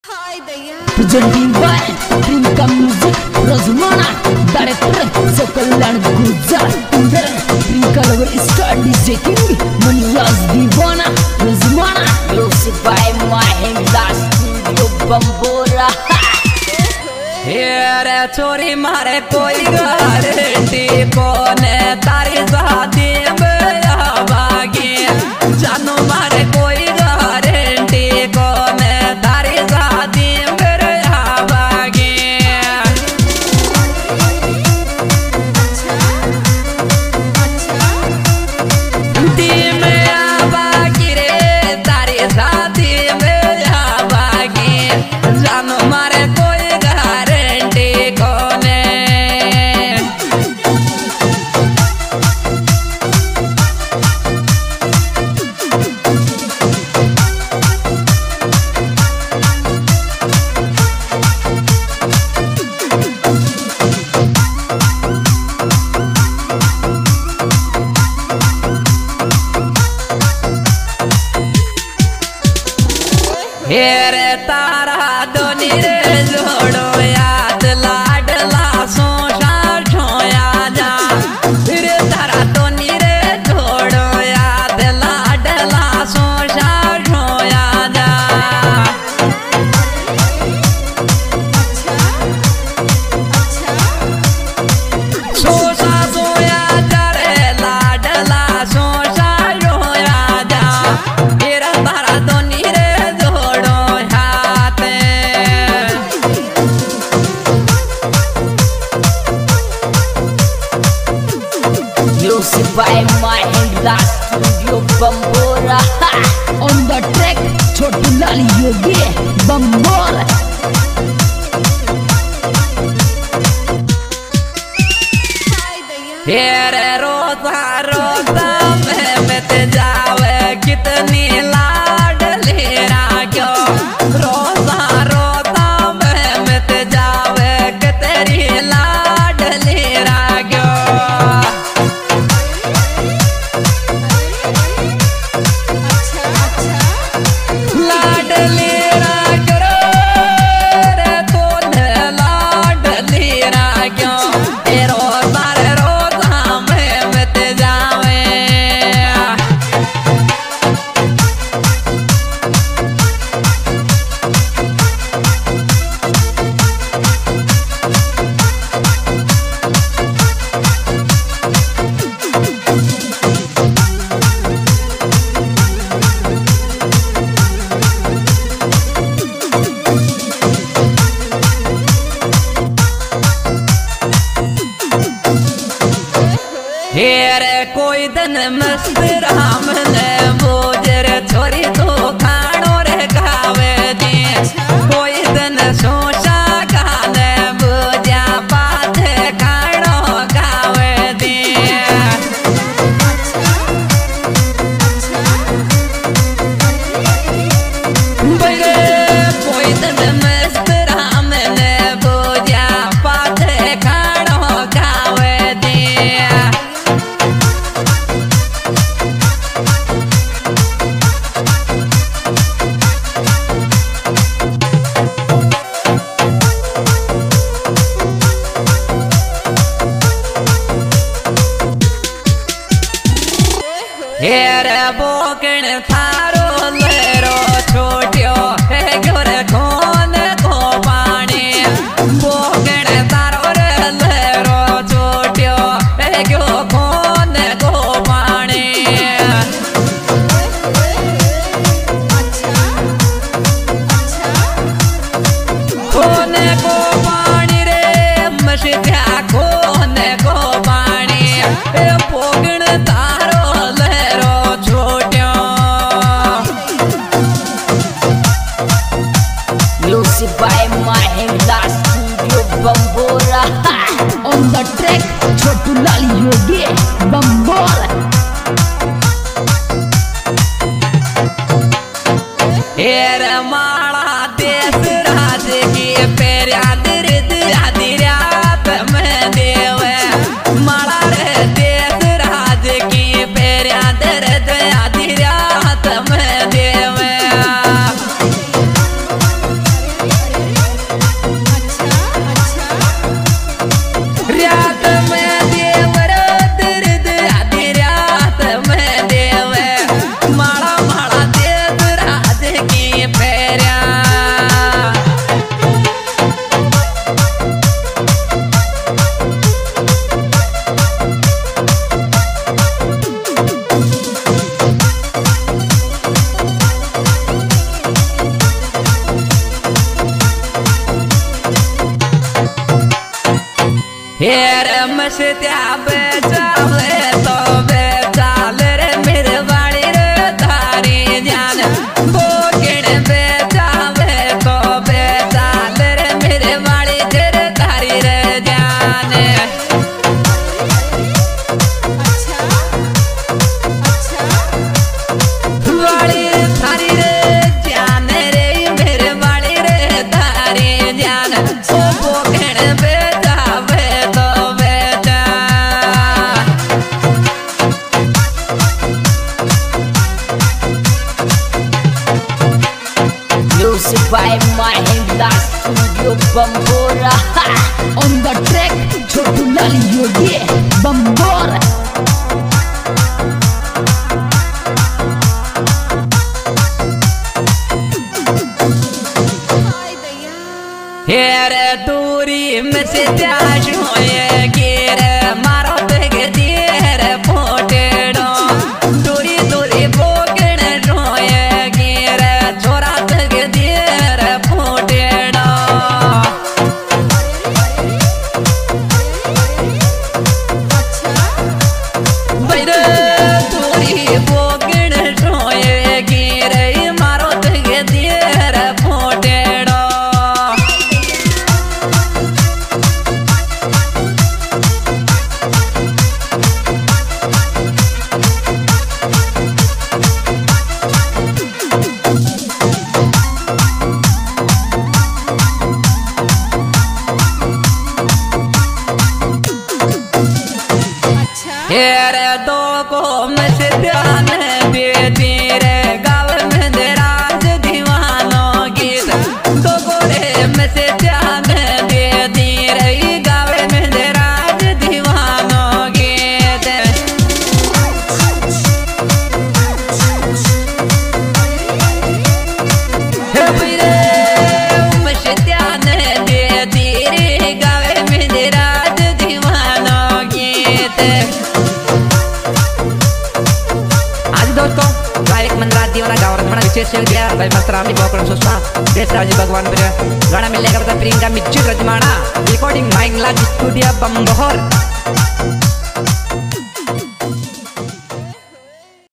Presenting by Trinka Music, Rosmana, Director, Sokalan Guzar, Trinka Lover Star DJ King, Manraz Divana, Rosmana, music by Mahindra Studio Bambora. Here chori mare koi guarantee कोने तारी शादी में आवागी जानो मारे कोई guarantee कोने तारी शादी में आवागी दी में आवागी रे तारी शादी में आवागी जानो मारे कोई गारंटी कोने हेरे तारा दोनी रे जोड़ो याद लाडला सोशा छोया जा रे तारा दोनी रे जोड़ो याद लाडला सोशा छोया जा सोशा सोया जा रे लाडला सोशा छोया जा हेरा तारा दोनी रे Music by Mahindra Studio Bambora. On the track, Chotu Lal Yogi Bambora. हेरे रोता रोता मैं मिट जावे कितनी लाडली क्यों रोता रोता मैं मिट जावे कितनी लाडली क्यों लाडली करो रे तूने लाडली क्यों रोता रे रोता मैं मिट जावे हेरे कोई दिन मस्त राम ने बोझर छोरी तो खानो रे गावे दी कोई दिन सोचा खाने बोझा पाथे खानो गावे दी कोई दिन मस्त राम ने बोझा पाथे खानो गावे दी हेर मस्त्या बेचाले तो बेचाले रे मेरे बाड़ी रे थारी जान बोकिन बेचावे तो बेचाले रे मेरे बाड़ी तेरे थारी रे जान। बाड़ी थारी रे जान रे मेरे बाड़ी रे थारी जान ओ बोकिन बेचावे तो बेचा। Music by Mahindra Studio Bambora. On the track, Chotu Lal Yogi Bambora. हेर दूरी में से त्याज होए गिर मारो तग दियर फोटेड़ो दूरी दूरी बोगण रोए गिर छोरा तग दियर फोटेड़ो। बैरे दूरी बोगण रोए गिर मारो तग दियर फोटेड़ो। हेर दो को मसे ध्यान बेटी रे गाँव में राज दीवानो गीत दो गोरे मसे ध्यान बेटी रे गाँव में राज दीवानो गीत। मसे ध्यान बेटी रे गाँव में राज दीवानो गीत। दोस्तों गायक मनराज दीवाना गावरत मना विशेष दिया भाई मस्तरामनी बोकरम सुषमा देशराजी भगवान पर गाना मिलने का प्रियंका मिच्ची रजमाना रिकॉर्डिंग माइंगला स्टूडियो बंबोर।